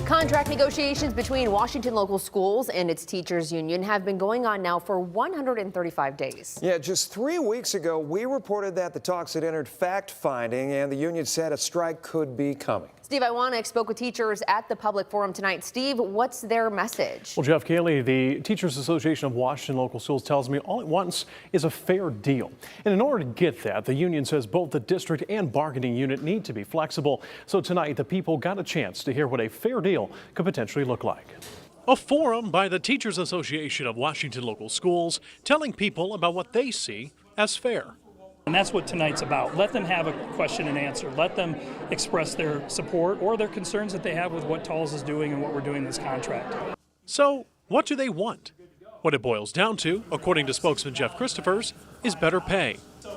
Contract negotiations between Washington Local Schools and its teachers union have been going on now for 135 days. Yeah, just 3 weeks ago, we reported that the talks had entered fact-finding, and the union said a strike could be coming. Steve Iwanek spoke with teachers at the public forum tonight. Steve, what's their message? Well, Jeff Cayley, the Teachers Association of Washington Local Schools tells me all it wants is a fair deal. And in order to get that, the union says both the district and bargaining unit need to be flexible. So tonight, the people got a chance to hear what a fair deal could potentially look like. A forum by the Teachers Association of Washington Local Schools telling people about what they see as fair. And that's what tonight's about. Let them have a question and answer. Let them express their support or their concerns that they have with what TALS is doing and what we're doing in this contract. So, what do they want? What it boils down to, according to spokesman Jeff Christophers, is better pay.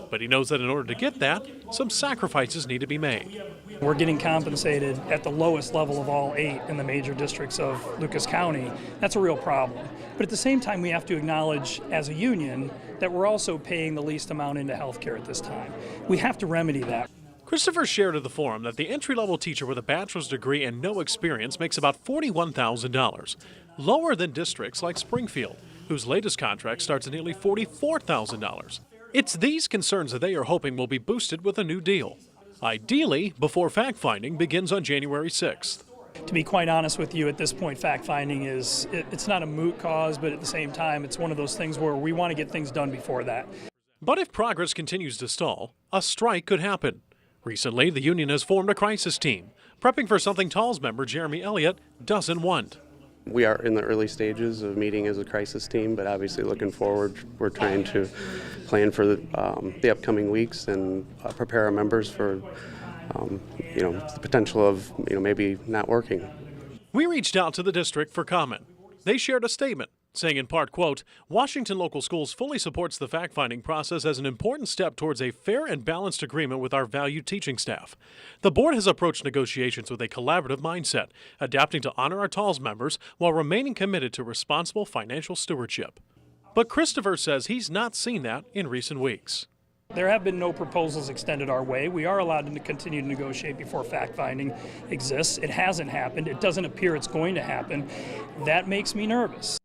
But he knows that in order to get that, some sacrifices need to be made. We're getting compensated at the lowest level of all 8 in the major districts of Lucas County. That's a real problem. But at the same time, we have to acknowledge as a union that we're also paying the least amount into health care at this time. We have to remedy that. Christopher shared at the forum that the entry-level teacher with a bachelor's degree and no experience makes about $41,000, lower than districts like Springfield, whose latest contract starts at nearly $44,000. It's these concerns that they are hoping will be boosted with a new deal, ideally before fact-finding begins on January 6th. To be quite honest with you, at this point, fact-finding it's not a moot cause, but at the same time, it's one of those things where we want to get things done before that. But if progress continues to stall, a strike could happen. Recently, the union has formed a crisis team, prepping for something TALS member Jeremy Elliott doesn't want. We are in the early stages of meeting as a crisis team, but obviously looking forward, we're trying to plan for the upcoming weeks and prepare our members for the potential of maybe not working. We reached out to the district for comment. They shared a statement saying in part, quote, Washington Local Schools fully supports the fact-finding process as an important step towards a fair and balanced agreement with our valued teaching staff. The board has approached negotiations with a collaborative mindset, adapting to honor our TALS members while remaining committed to responsible financial stewardship. But Christopher says he's not seen that in recent weeks. There have been no proposals extended our way. We are allowed to continue to negotiate before fact-finding exists. It hasn't happened. It doesn't appear it's going to happen. That makes me nervous.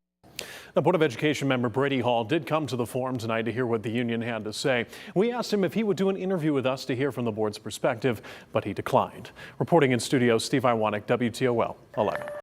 The Board of Education member Brady Hall did come to the forum tonight to hear what the union had to say. We asked him if he would do an interview with us to hear from the board's perspective, but he declined. Reporting in studio, Steve Iwanek, WTOL 11.